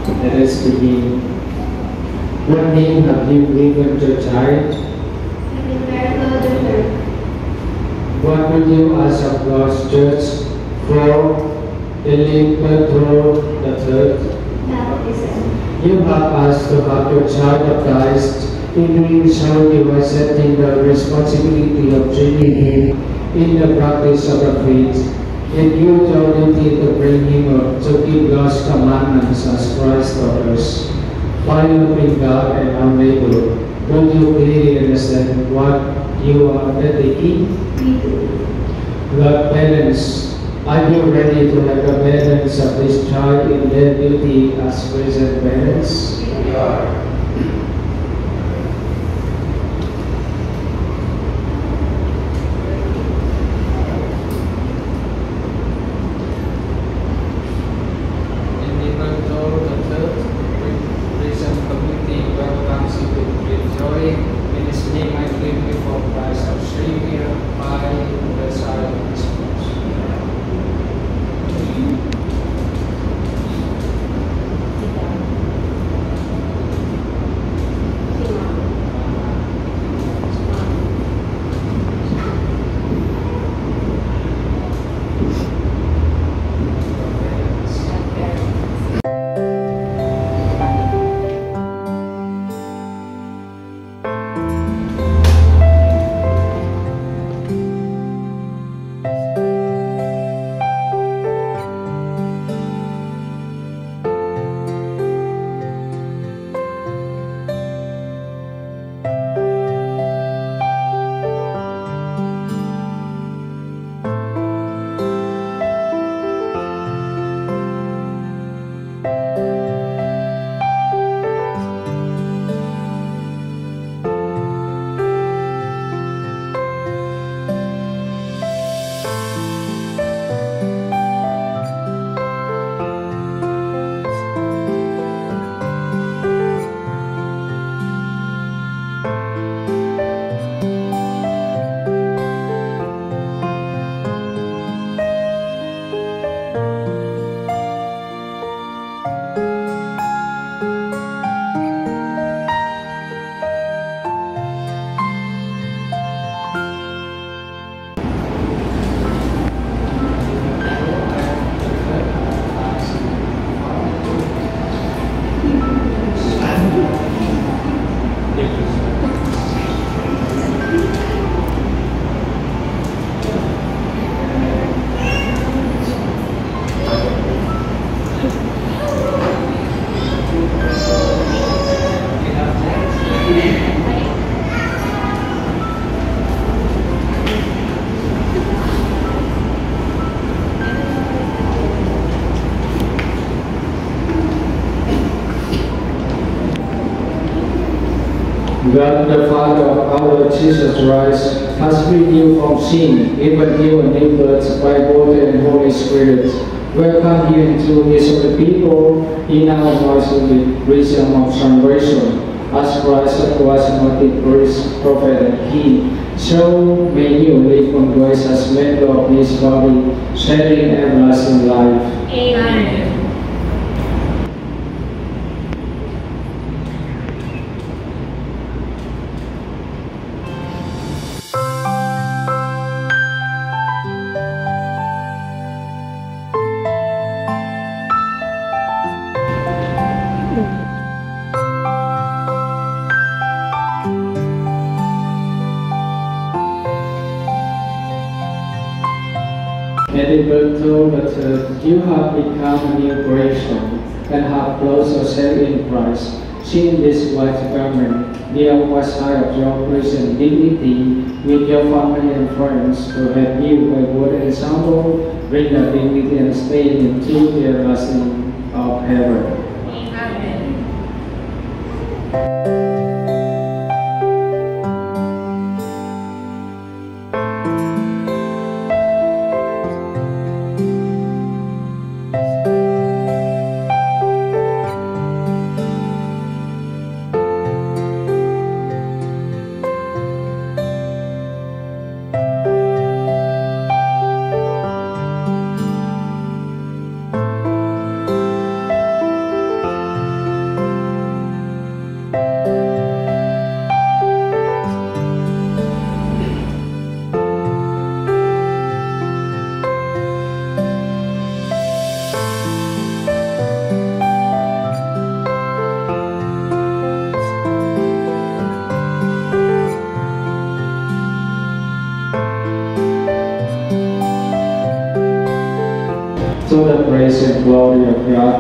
Let us begin. What name have you given your child? What would you ask of God's church for Philip III? You have asked to have your child baptized. In doing so, you are accepting the responsibility of training him in the practice of the faith. Yet you duty to bring him up to keep God's commandments as Christ's daughters. While loving God and our neighbor, would you clearly understand what you are undertaking? Lord parents, are you ready to have the parents of this child in their duty as present parents? We are. God the Father of our Lord Jesus Christ has freed you from sin, given you a new birth by water and Holy Spirit. Welcome you into his holy people, in our voice with wisdom of salvation. As Christ was anointed priest, prophet, and king, so may you live on grace as member of his body, sharing everlasting life. Amen. Edilberto III, you have become a new creation and have clothed yourself in Christ. Seeing this white garment, the outward side of your present dignity with your family and friends, to help you by word and example, bring the dignity and stay into the everlasting of heaven. Amen.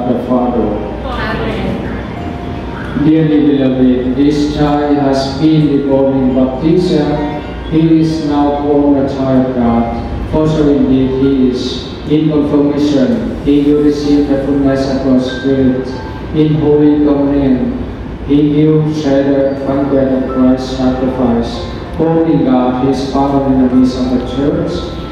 God the Father. Amen. Dearly beloved, this child has been devoted in baptism. He is now born a child of God. For so indeed he is. In confirmation, he will receive the fullness of God's Spirit. In Holy Communion, he will share the banquet of Christ's sacrifice. Holy God, his Father in the midst of the Church,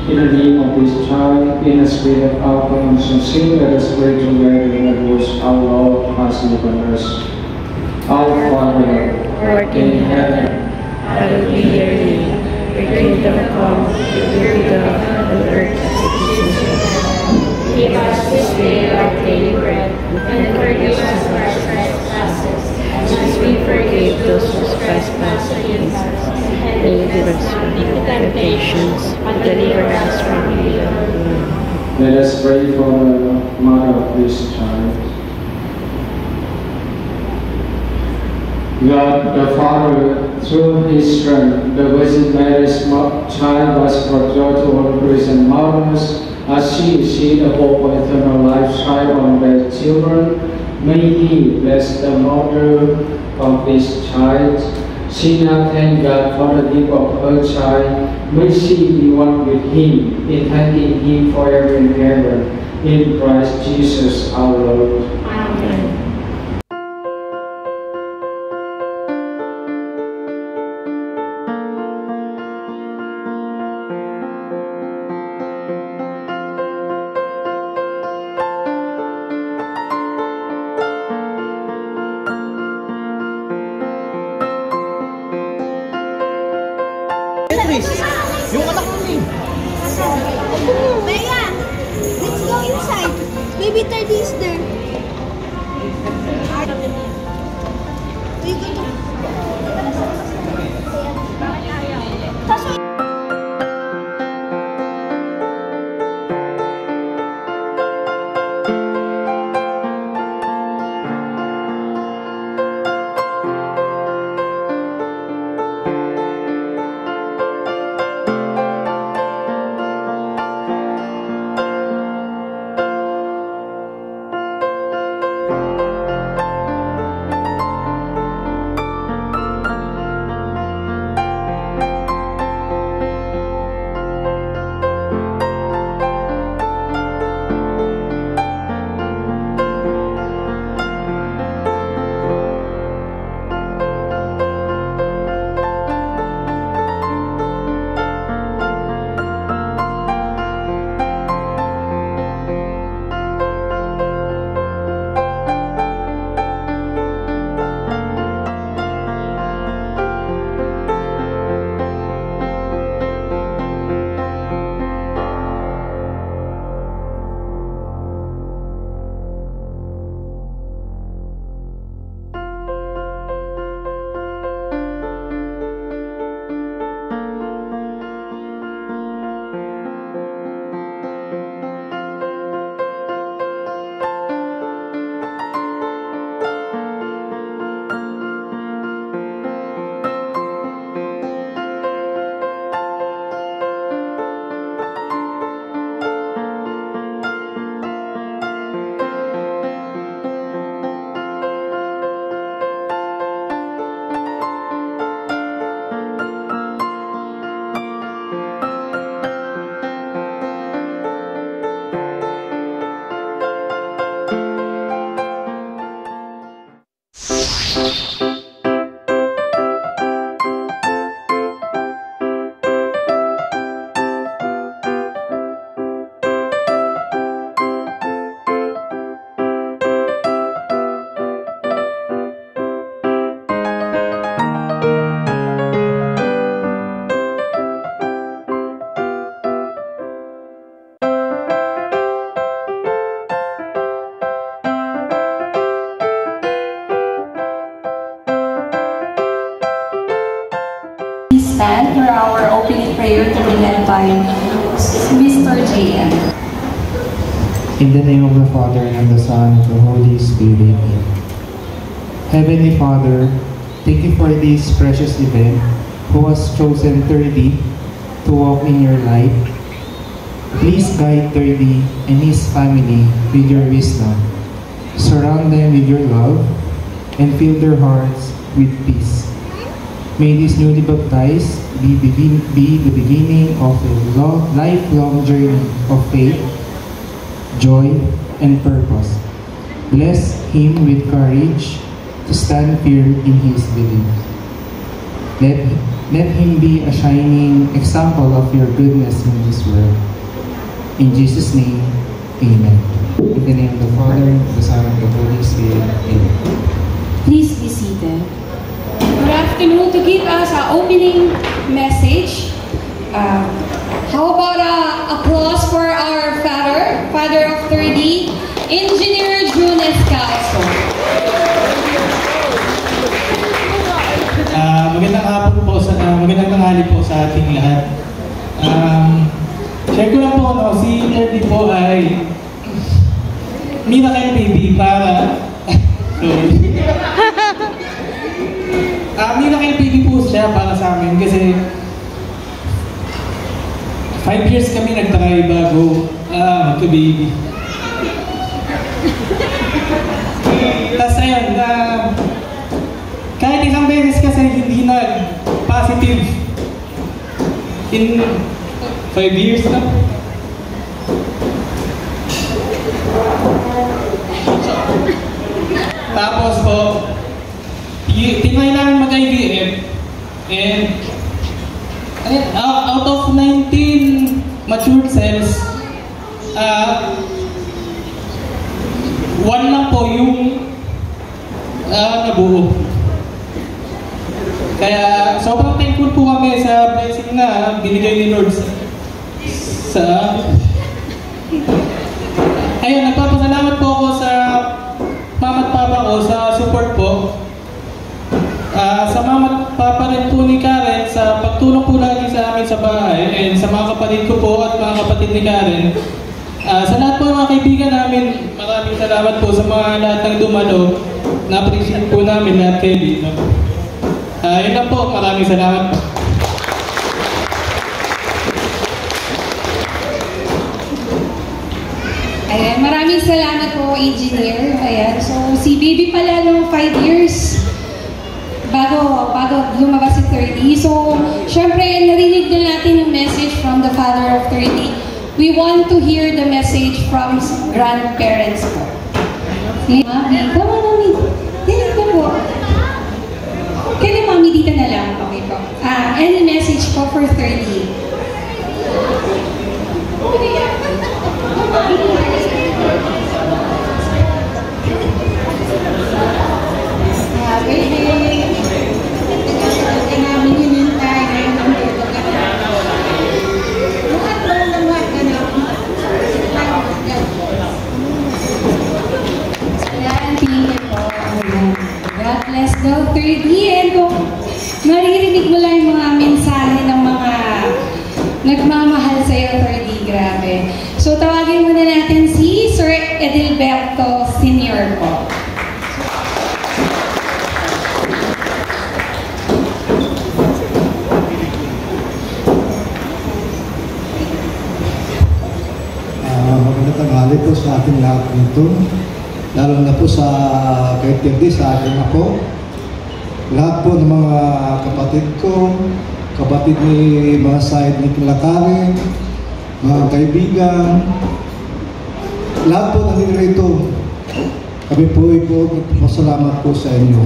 in the name of this child, in the spirit of our common sin, let us pray together in the words our Lord has given us. Our Father, who art in heaven, hallowed be your name. Your kingdom come, your will be done on earth as it is in heaven. Give us this day our daily bread, and forgive us our trespasses, as we forgive those who trespass against us. And Deliver us from temptations, but deliver us from evil. let us pray for the mother of this child. God the Father, through his strength, the Virgin Mary's child was brought joy to all Christian mothers, as she received the hope of eternal life shine on their children. May he bless the mother of this child. She now thank God for the gift of her child. May she be one with him in thanking him forever in heaven. In Christ Jesus our Lord. Amen. Yung anak mo ni. Bea, let's go inside. Baby Teddy is there. We go to... Stand for our opening prayer to be led by Mr. J.M. In the name of the Father, and of the Son, and of the Holy Spirit. Heavenly Father, thank you for this precious event, who has chosen Thirdy to walk in your light. Please guide Thirdy and his family with your wisdom. surround them with your love, and fill their hearts with peace. May these newly baptized be the beginning of a lifelong journey of faith, joy, and purpose. Bless him with courage to stand firm in his belief. Let him be a shining example of your goodness in this world. In Jesus' name, amen. In the name of the Father, the Son, and the Holy Spirit, amen. Please be seated. Good afternoon. To give us our opening message, how about applause for our father of 30, Engineer June Escalzo. Magandang hapon po magandang tanghali po sa ating lahat. Share ko lang po, no, si Terdy po ay miracle baby para miracle baby po siya para sa amin kasi 5 years kami nagtry bago magka-baby. Tapos ayun, kahit isang beses kasi hindi nag-positive in 5 years na. Tapos po, tinry namin mag-IVF and out of 19 matured cells, 1 lang po yung nabuo. Kaya sobrang thankful po kami sa blessing na binigay ni Lord sa ayun, nagpapasalamat po ako sa mama at papa ko sa support po. Sa mama at papa rin po ni Karen sa pagtulong po lagi sa amin sa bahay, and sa mga kapatid ko po at mga kapatid ni Karen. Sa lahat po ng mga kaibigan namin, maraming salamat po sa mga lahat ng dumalo. Na-appreciate po namin lahat kayo dito. Yun lang po, maraming salamat po. Ayan, maraming salamat po, Engineer. Ayan, so si baby pala nung 5 years bago lumabas si 30. So, syempre, narinig na natin yung message from the father of 30. We want to hear the message from grandparents po. Si Mami, come on, Mami. Dito po. Kaya Mami, dito na lang. Okay po. Any message po for 30? God bless daw 30, and kung maririnig mo lang yung mga mensahe ng mga nagmamahal sa'yo 30, grabe. So tawagin muna natin si Sir Edilberto Sr. po. Magandang tanghali po sa ating lahat nito. Lalo na po sa kay Terdy, sa akin ako. Lahat po ng mga kapatid ko, kapatid ni mga side ni Karen, mga kaibigan, lahat po nandito. Kami po ay nagpapasalamat po sa inyo.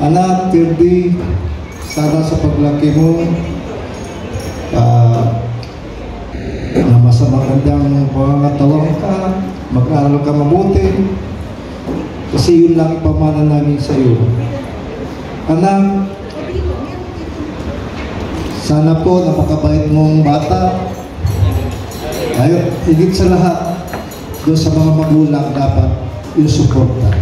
Anak, Terdy, sana sa paglaki mo, na magandang pangangatawan ka, mag-aaral ka mabuti, kasi yun lang ipamana namin sa iyo. Anak, sana po napakabait mong bata. Ayun, higit sa lahat, doon sa mga magulang dapat yung suporta.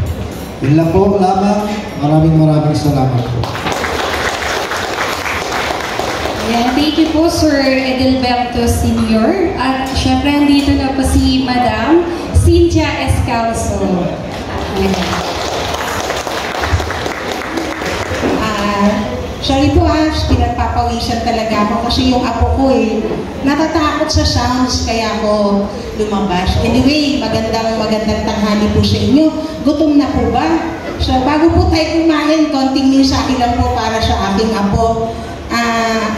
Yun lang po lamang. Maraming salamat po. Yeah, thank you po, Sir Edilberto Sr. At syempre, andito na po si Madam Cynthia Escalzo. sorry po pinagpapawisan talaga ako kasi yung apo ko natatakot sa sounds kaya ako lumabas. Anyway, magandang tanghali po sa inyo. Gutom na po ba? So bago po tayo kumain, konting mensahe lang po para sa aking apo.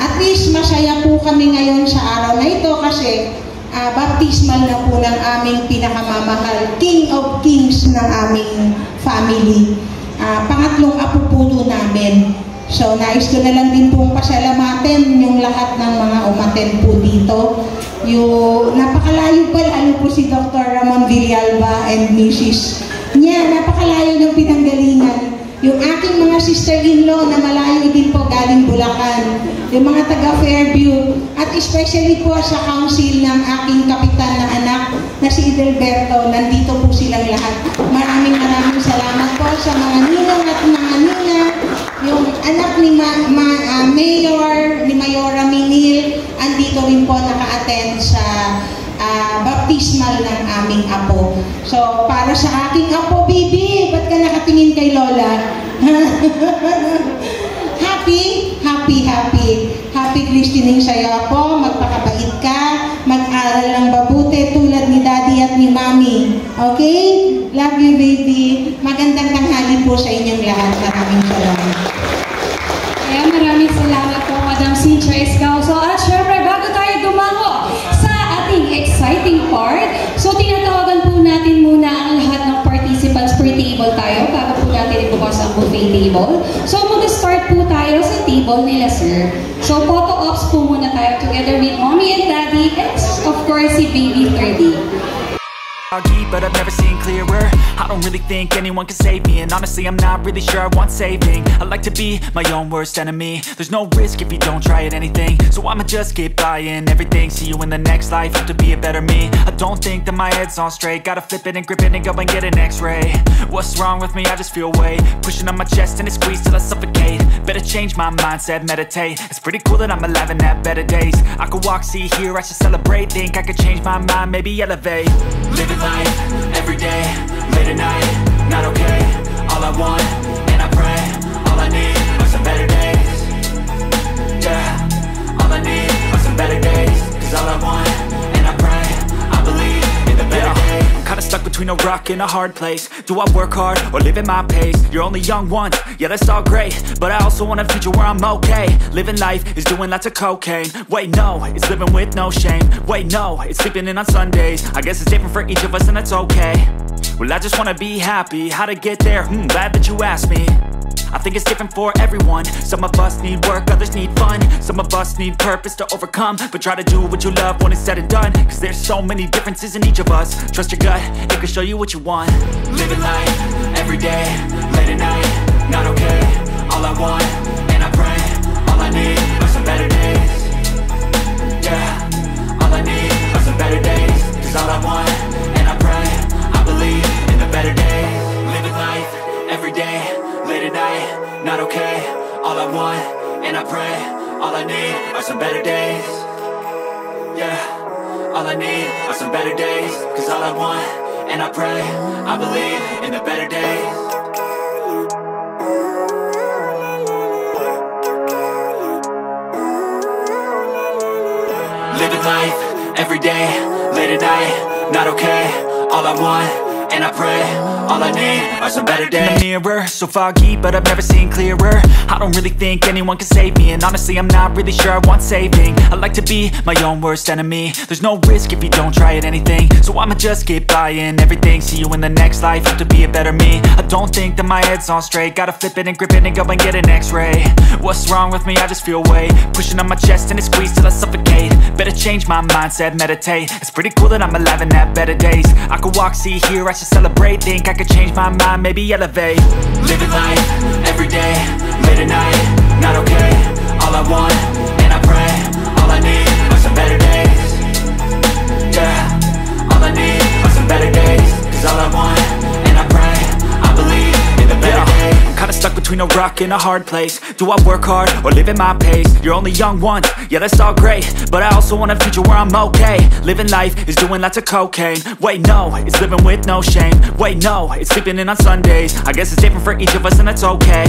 At least masaya po kami ngayon sa araw na ito kasi baptismal na po ng aming pinakamamahal, King of Kings ng aming family. Pangatlong apo po namin. So nais ko na lang din pong pasalamatin yung lahat ng mga umaten po dito. Yung napakalayo pa, lalo po si Dr. Ramon Villalba and Mrs. niya, napakalayo ng pinanggalingan. Yung aking mga sister-in-law na malayo din po galing Bulacan, yung mga taga Fairview, at especially po sa council ng aking kapitan na anak na si Idelberto, nandito po silang lahat. Maraming salamat po sa mga ninong at mga nina, yung anak ni Mayora Minil, andito rin po naka-attend sa baptismal ng aming apo. So, para sa aking apo, baby, ba't ka nakatingin kay Lola? Happy christening sa'yo, apo. Magpakabait ka, mag-aral ng mabuti tulad ni Daddy at ni Mommy. Okay? Love you, baby. Magandang tanghali po sa inyong lahat. Maraming salamat. Kaya maraming salamat po, Madam Cynthia Escauso. At syempre, bago tayo dumango sa ating exciting part, so tinatawagan po natin muna ang lahat ng participants per table tayo bago po natin ibukas ang buffet table. So mag-start po tayo sa table nila, sir. So photo ops po muna tayo together with Mommy and Daddy and of course si Baby 30. But I've never seen clearer. I don't really think anyone can save me, and honestly I'm not really sure I want saving. I like to be my own worst enemy. There's no risk if you don't try at anything, so I'ma just keep buying everything. See you in the next life, have to be a better me. I don't think that my head's on straight. Gotta flip it and grip it and go and get an x-ray. What's wrong with me? I just feel weight pushing on my chest and it squeezes till I suffocate. Better change my mindset, meditate. It's pretty cool that I'm alive and have better days. I could walk, see, hear, I should celebrate. Think I could change my mind, maybe elevate. Living life every day, late at night, not okay. All I want, and I pray, all I need are some better days. Yeah, all I need are some better days. Cause all I want, and I pray, I believe in the better days. I'm kinda stuck between a rock and a hard place. Do I work hard or live at my pace? You're only young once, yeah that's all great, but I also want a future where I'm okay. Living life is doing lots of cocaine. Wait no, it's living with no shame. Wait no, it's sleeping in on Sundays. I guess it's different for each of us and that's okay. Well I just wanna be happy, how to get there? Glad that you asked me. I think it's different for everyone. Some of us need work, others need fun. Some of us need purpose to overcome. But try to do what you love when it's said and done. Cause there's so many differences in each of us. Trust your gut, it can show you what you want. Living life, every day, late at night, not okay. All I want, and I pray, all I need are some better days. Yeah, all I need are some better days. Cause all I want, and I pray, I believe in the better days. Living life, every day, late at night, not okay. All I want, and I pray, all I need are some better days. Yeah, all I need are some better days. Cause all I want, and I pray, I believe in the better days. Living life, every day, late at night, not okay. All I want, and I pray, all I need are some better days. The mirror, so foggy, but I've never seen clearer. I don't really think anyone can save me, and honestly I'm not really sure I want saving. I like to be my own worst enemy. There's no risk if you don't try at anything, so I'ma just keep buying everything. See you in the next life, have to be a better me. I don't think that my head's on straight. Gotta flip it and grip it and go and get an x-ray. What's wrong with me? I just feel weight pushing on my chest and it squeezes till I suffocate. Better change my mindset, meditate. It's pretty cool that I'm alive and have better days. I could walk, see, hear, I should celebrate. Think I could change my mind, maybe elevate. Living life, every day, late at night, not okay. All I want, and I pray, all I need are some better days. Yeah, all I need are some better days. Cause all I want, and I pray, I believe in the better days. I'm kinda stuck between between a rock and a hard place. Do I work hard or live at my pace? You're only young once, yeah that's all great, but I also want a future where I'm okay. Living life is doing lots of cocaine. Wait no, it's living with no shame. Wait no, it's sleeping in on Sundays. I guess it's different for each of us and that's okay.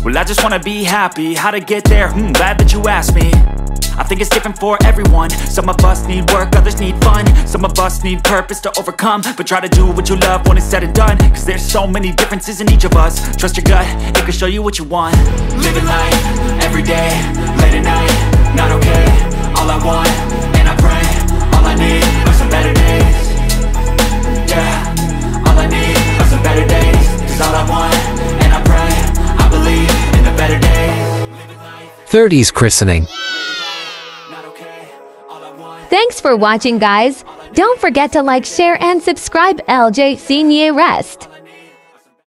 Well I just wanna be happy, how to get there? Glad that you asked me. I think it's different for everyone. Some of us need work, others need fun. Some of us need purpose to overcome. But try to do what you love when it's said and done, cause there's so many differences in each of us. Trust your gut, it can show you what you want. Living life, every day, late at night, not okay. All I want, and I pray, all I need are some better days. Yeah, all I need are some better days. Cause all I want, and I pray, I believe in the better days. 30s christening. Thanks for watching guys. Don't forget to like, share and subscribe LJ Senior Rest.